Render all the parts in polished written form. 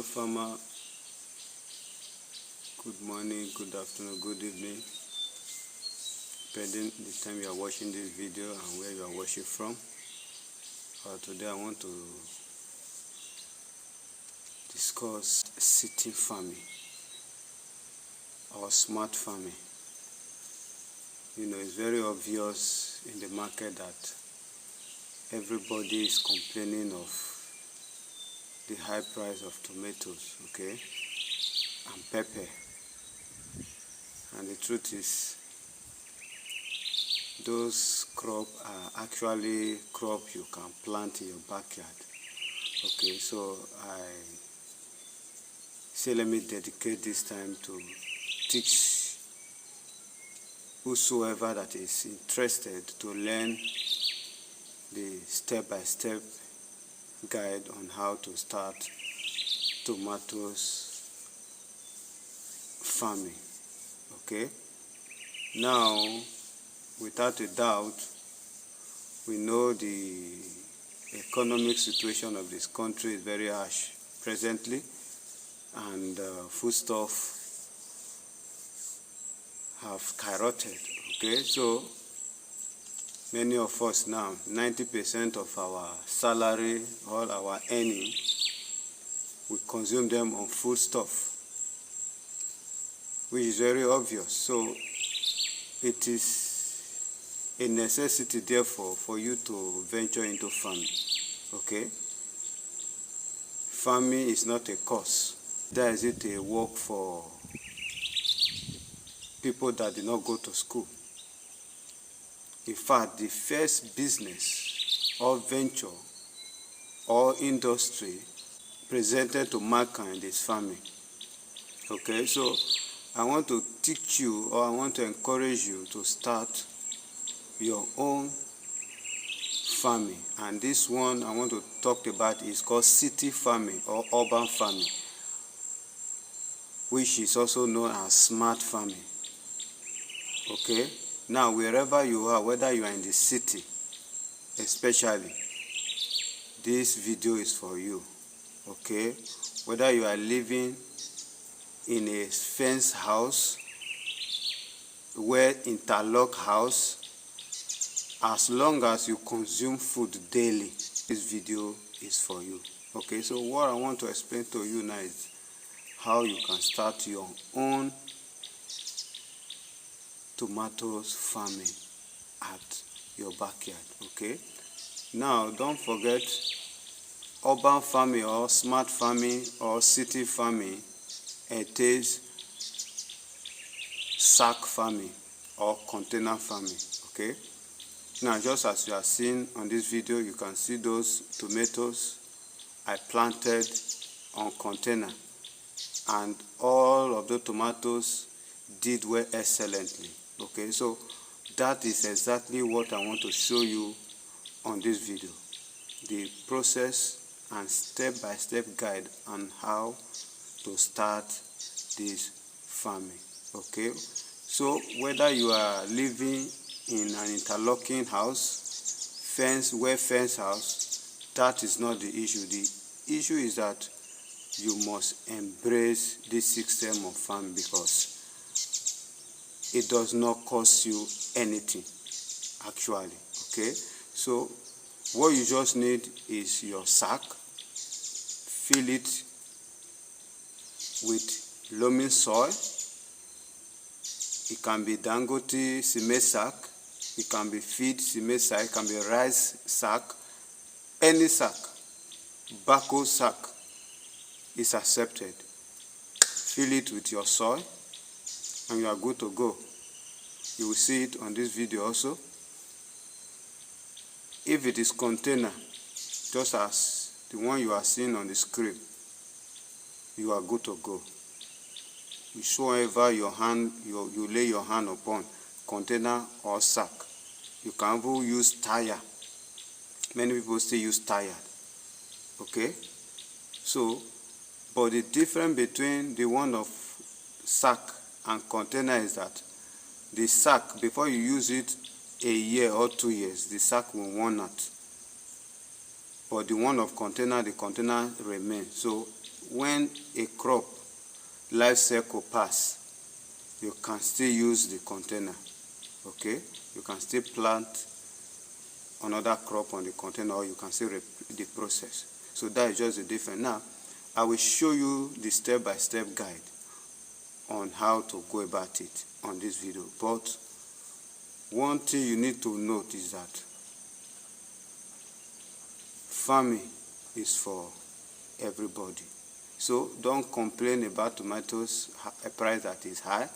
Hello farmer, good morning, good afternoon, good evening, depending the time you are watching this video and where you are watching from. Today I want to discuss city farming or smart farming. It's very obvious in the market that everybody is complaining of the high price of tomatoes, okay, and pepper. And the truth is, those crops are actually crops you can plant in your backyard. Okay, so I say let me dedicate this time to teach whosoever that is interested to learn the step-by-step guide on how to start tomatoes farming. Okay, now without a doubt, we know the economic situation of this country is very harsh presently, and foodstuff have skyrocketed. Okay, so many of us now, 90% of our salary, all our earning, we consume them on foodstuff, which is very obvious. So it is a necessity, therefore, for you to venture into farming. Okay, farming is not a course. That is it, a work for people that did not go to school. In fact, the first business or venture or industry presented to mankind is farming. Okay, so I want to teach you, or I want to encourage you to start your own farming. And this one I want to talk about is called city farming or urban farming, which is also known as smart farming. Okay, now wherever you are, whether you are in the city especially, this video is for you. Okay, whether you are living in a fenced house, well interlocked house, as long as you consume food daily, this video is for you. Okay, so what I want to explain to you now is how you can start your own tomatoes farming at your backyard. Okay, now don't forget, urban farming or smart farming or city farming entails sack farming or container farming. Okay, now just as you are seeing on this video, you can see those tomatoes I planted on container, and all of the tomatoes did well excellently. Okay, so that is exactly what I want to show you on this video, the process and step-by-step guide on how to start this farming. Okay, so whether you are living in an interlocking house, well-fenced house, that is not the issue. The issue is that you must embrace this system of farming, because it does not cost you anything actually. Okay, so what you just need is your sack. Fill it with loamy soil. It can be Dangote cement sack, it can be feed cement sack, it can be rice sack, any sack, backhoe sack is accepted. Fill it with your soil and you are good to go. You will see it on this video also. If it is container, just as the one you are seeing on the screen, you are good to go. Whichever your hand you lay your hand upon, container or sack. You can even use tire. Many people still use tire. Okay, so but the difference between the one of sack and container is that the sack, before you use it a year or 2 years, the sack will worn out. But the one of container, the container remains. So when a crop life cycle pass, you can still use the container. Okay, you can still plant another crop on the container, or you can still repeat the process. So that is just the difference. Now I will show you the step-by-step guide on how to go about it on this video. But one thing you need to note is that farming is for everybody. So don't complain about tomatoes, a price that is high.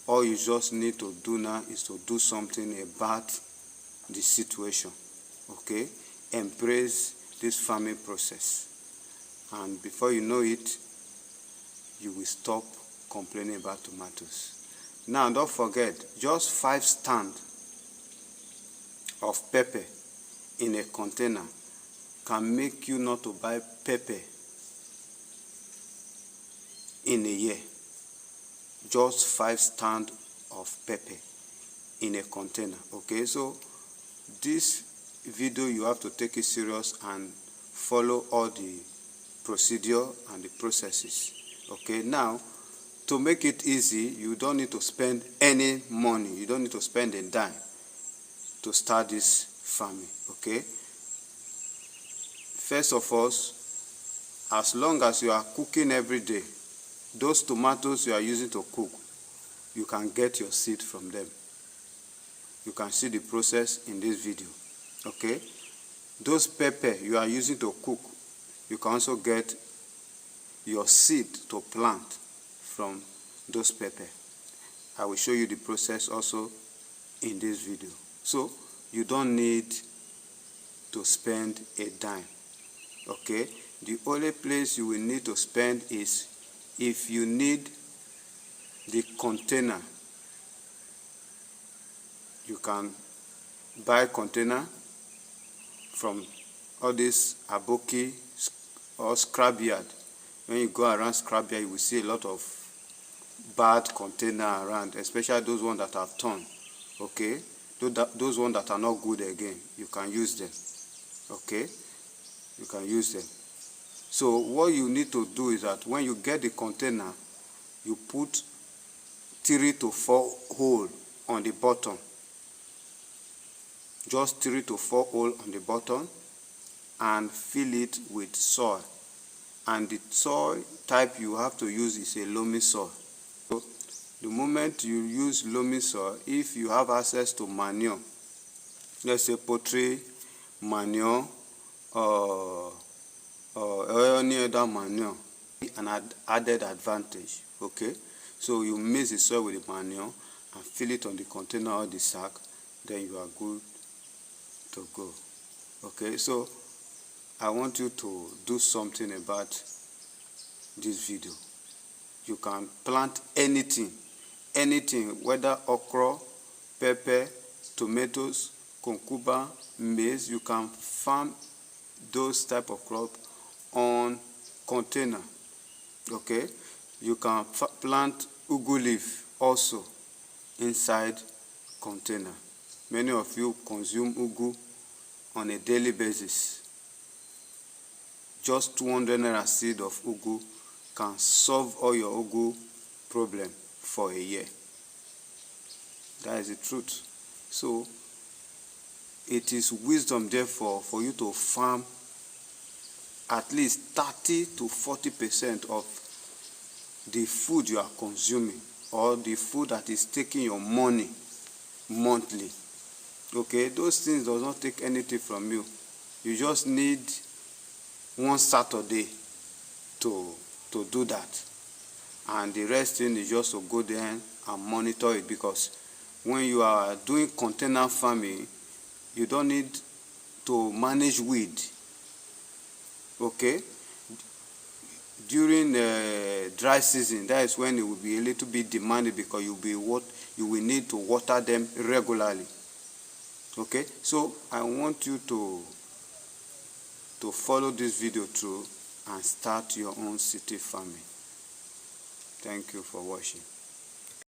All you just need to do now is to do something about the situation. Okay, embrace this farming process, and before you know it, you will stop complaining about tomatoes. Now don't forget, just 5 stands of pepper in a container can make you not to buy pepper in a year. Just 5 stands of pepper in a container. Okay, so this video you have to take it serious and follow all the procedure and the processes. Okay, now to make it easy, you don't need to spend any money. You don't need to spend a dime to start this farming. Okay, first of all, as long as you are cooking every day, those tomatoes you are using to cook, you can get your seed from them. You can see the process in this video. Okay, those pepper you are using to cook, you can also get your seed to plant from those pepper. I will show you the process also in this video. So you don't need to spend a dime. Okay, the only place you will need to spend is if you need the container. You can buy container from all this Aboki or scrapyard. When you go around scrapyard, you will see a lot of bad container around, especially those ones that are torn. Okay, those ones that are not good again, you can use them. Okay, you can use them. So what you need to do is that when you get the container, you put 3 to 4 holes on the bottom. Just 3 to 4 holes on the bottom, and fill it with soil. And the soil type you have to use is a loamy soil. So the moment you use loamy soil, if you have access to manure, let's say poultry manure or any other manure, an added advantage. Okay, so you mix the soil with the manure and fill it on the container or the sack, then you are good to go. Okay, so I want you to do something about this video. You can plant anything, whether okra, pepper, tomatoes, cucumber, maize. You can farm those type of crop on container. Okay, you can plant ugu leaf also inside container. Many of you consume ugu on a daily basis. Just 200 naira seed of ugu can solve all your ugu problem for a year. That is the truth. So it is wisdom, therefore, for you to farm at least 30 to 40% of the food you are consuming, or the food that is taking your money monthly. Okay, those things does not take anything from you. You just need one Saturday to do that, and the rest thing is just to go there and monitor it, because when you are doing container farming, you don't need to manage weed. Okay, during dry season, that is when it will be a little bit demanded, because you will need to water them regularly. Okay, so I want you to follow this video through and start your own city farming. Thank you for watching.